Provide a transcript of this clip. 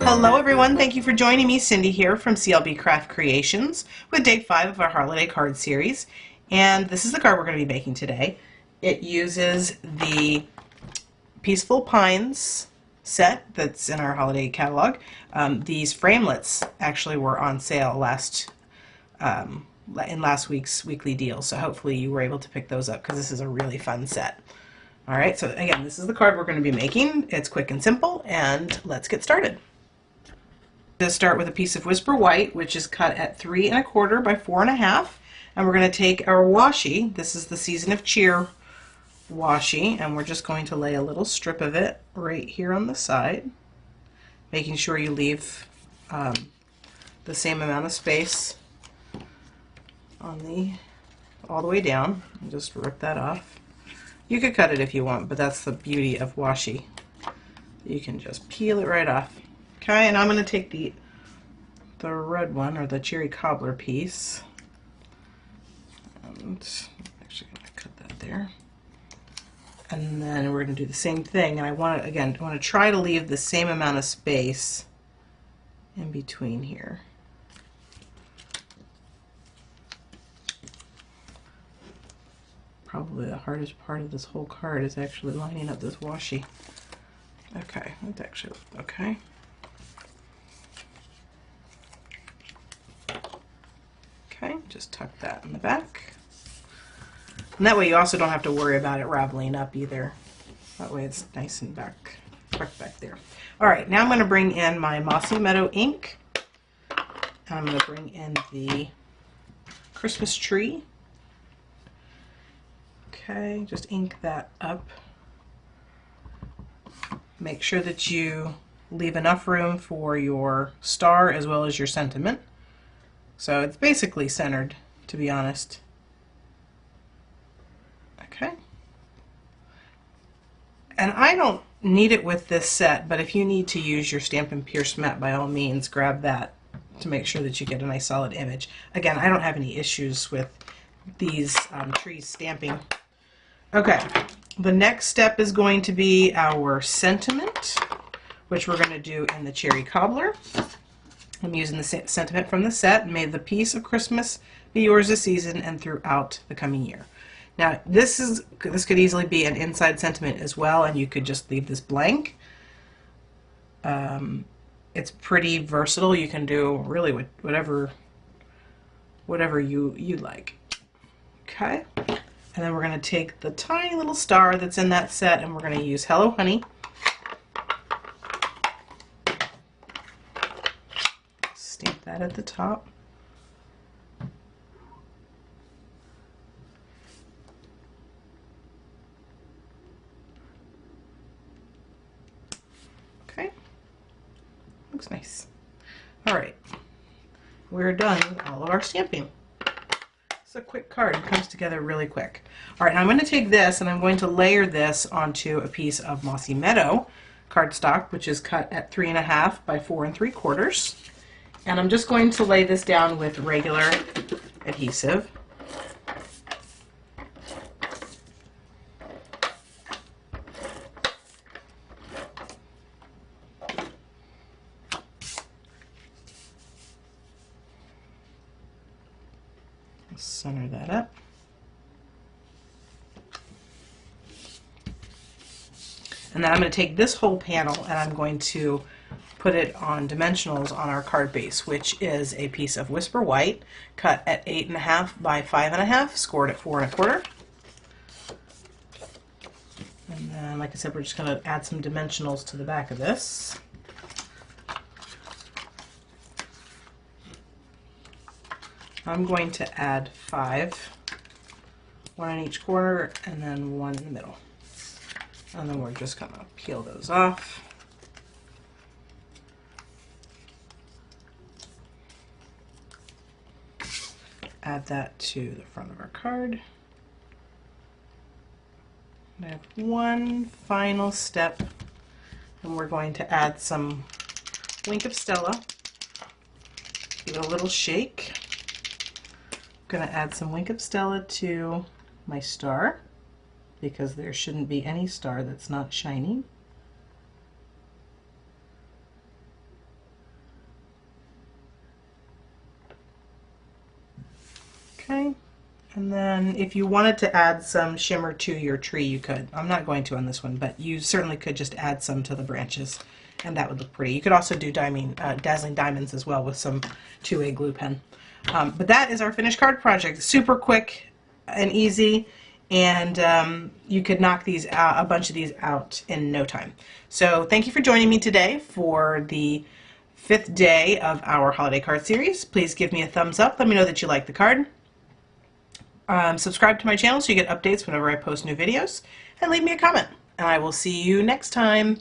Hello everyone, thank you for joining me. Cindy here from CLB Craft Creations with day 5 of our holiday card series. And this is the card we're going to be making today. It uses the Peaceful Pines set that's in our holiday catalog. These framelits actually were on sale in last week's weekly deal, so hopefully you were able to pick those up because this is a really fun set. Alright, so again, this is the card we're going to be making. It's quick and simple, and let's get started. Just start with a piece of Whisper White, which is cut at 3 1/4 by 4 1/2, and we're going to take our washi. This is the Season of Cheer washi, and we're just going to lay a little strip of it right here on the side, making sure you leave the same amount of space on all the way down, and just rip that off. You could cut it if you want, but that's the beauty of washi. You can just peel it right off. Okay, and I'm going to take the red one, or the cherry cobbler piece, and I'm actually going to cut that there. And then we're going to do the same thing, and I want to try to leave the same amount of space in between here. Probably the hardest part of this whole card is actually lining up this washi. Okay, that's actually okay. Okay, just tuck that in the back. And that way you also don't have to worry about it raveling up either. That way it's nice and tucked back there. Alright, now I'm going to bring in my Mossy Meadow ink. And I'm going to bring in the Christmas tree. Okay, just ink that up. Make sure that you leave enough room for your star as well as your sentiment. So it's basically centered, to be honest. Okay. And I don't need it with this set, but if you need to use your Stampin' Pierce mat, by all means, grab that to make sure that you get a nice solid image. Again, I don't have any issues with these trees stamping. Okay, the next step is going to be our sentiment, which we're going to do in the cherry cobbler. I'm using the sentiment from the set. May the peace of Christmas be yours this season and throughout the coming year. Now, this could easily be an inside sentiment as well, and you could just leave this blank. It's pretty versatile. You can do really whatever you like. Okay, and then we're going to take the tiny little star that's in that set, and we're going to use Hello Honey. Stamp that at the top. Okay, looks nice. All right, we're done with all of our stamping. It's a quick card. It comes together really quick. All right, now I'm going to take this and I'm going to layer this onto a piece of Mossy Meadow cardstock, which is cut at 3 1/2 by 4 3/4. And I'm just going to lay this down with regular adhesive. Center that up. And then I'm going to take this whole panel and I'm going to put it on dimensionals on our card base, which is a piece of Whisper White cut at 8 1/2 by 5 1/2, scored at 4 1/4. And then, like I said, we're just going to add some dimensionals to the back of this. I'm going to add 5, 1 on each corner and then 1 in the middle. And then we're just going to peel those off. Add that to the front of our card. I have one final step, and we're going to add some Wink of Stella. Give it a little shake. I'm going to add some Wink of Stella to my star, because there shouldn't be any star that's not shining. And then if you wanted to add some shimmer to your tree, you could. I'm not going to on this one, but you certainly could just add some to the branches, and that would look pretty. You could also do dazzling diamonds as well with some 2A glue pen. But that is our finished card project. Super quick and easy, and you could knock these out, a bunch of these out in no time. So thank you for joining me today for the 5th day of our holiday card series. Please give me a thumbs up. Let me know that you like the card. Subscribe to my channel so you get updates whenever I post new videos, and leave me a comment. And I will see you next time.